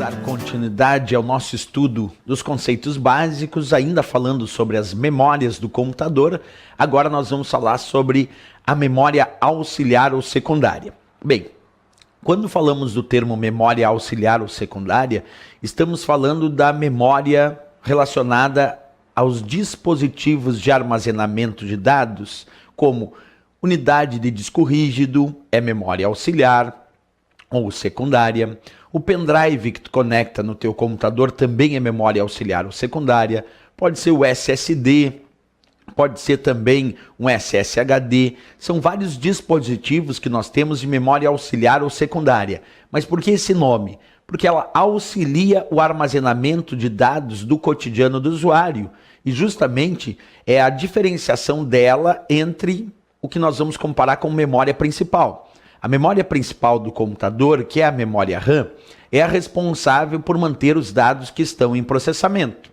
dar continuidade ao nosso estudo dos conceitos básicos, ainda falando sobre as memórias do computador. Agora nós vamos falar sobre a memória auxiliar ou secundária. Bem, quando falamos do termo memória auxiliar ou secundária, estamos falando da memória relacionada aos dispositivos de armazenamento de dados, como unidade de disco rígido, é memória auxiliar ou secundária. O pendrive que tu conecta no teu computador também é memória auxiliar ou secundária. Pode ser o SSD, pode ser também um SSHD. São vários dispositivos que nós temos de memória auxiliar ou secundária. Mas por que esse nome? Porque ela auxilia o armazenamento de dados do cotidiano do usuário. E justamente é a diferenciação dela entre o que nós vamos comparar com memória principal. A memória principal do computador, que é a memória RAM, é a responsável por manter os dados que estão em processamento.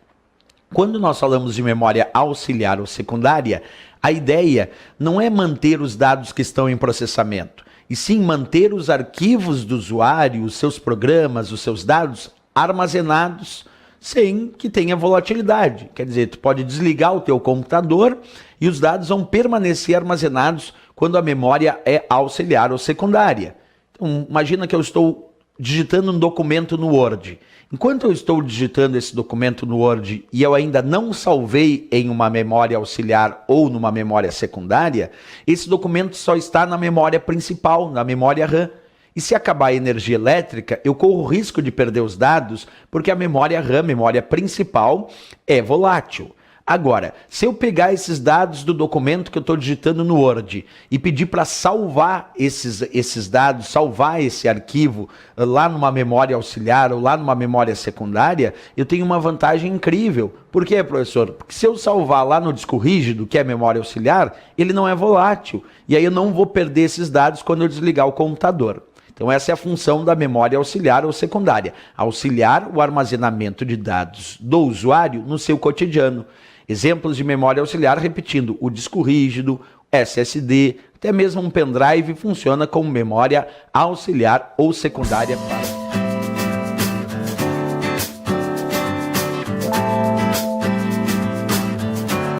Quando nós falamos de memória auxiliar ou secundária, a ideia não é manter os dados que estão em processamento, e sim manter os arquivos do usuário, os seus programas, os seus dados armazenados sem que tenha volatilidade. Quer dizer, tu pode desligar o teu computador e os dados vão permanecer armazenados quando a memória é auxiliar ou secundária. Então, imagina que eu estou digitando um documento no Word. Enquanto eu estou digitando esse documento no Word e eu ainda não salvei em uma memória auxiliar ou numa memória secundária, esse documento só está na memória principal, na memória RAM. E se acabar a energia elétrica, eu corro o risco de perder os dados, porque a memória RAM, memória principal, é volátil. Agora, se eu pegar esses dados do documento que eu estou digitando no Word e pedir para salvar esses dados, salvar esse arquivo lá numa memória auxiliar ou lá numa memória secundária, eu tenho uma vantagem incrível. Por quê, professor? Porque se eu salvar lá no disco rígido, que é a memória auxiliar, ele não é volátil. E aí eu não vou perder esses dados quando eu desligar o computador. Então essa é a função da memória auxiliar ou secundária. Auxiliar o armazenamento de dados do usuário no seu cotidiano. Exemplos de memória auxiliar, repetindo, o disco rígido, SSD, até mesmo um pendrive funciona como memória auxiliar ou secundária para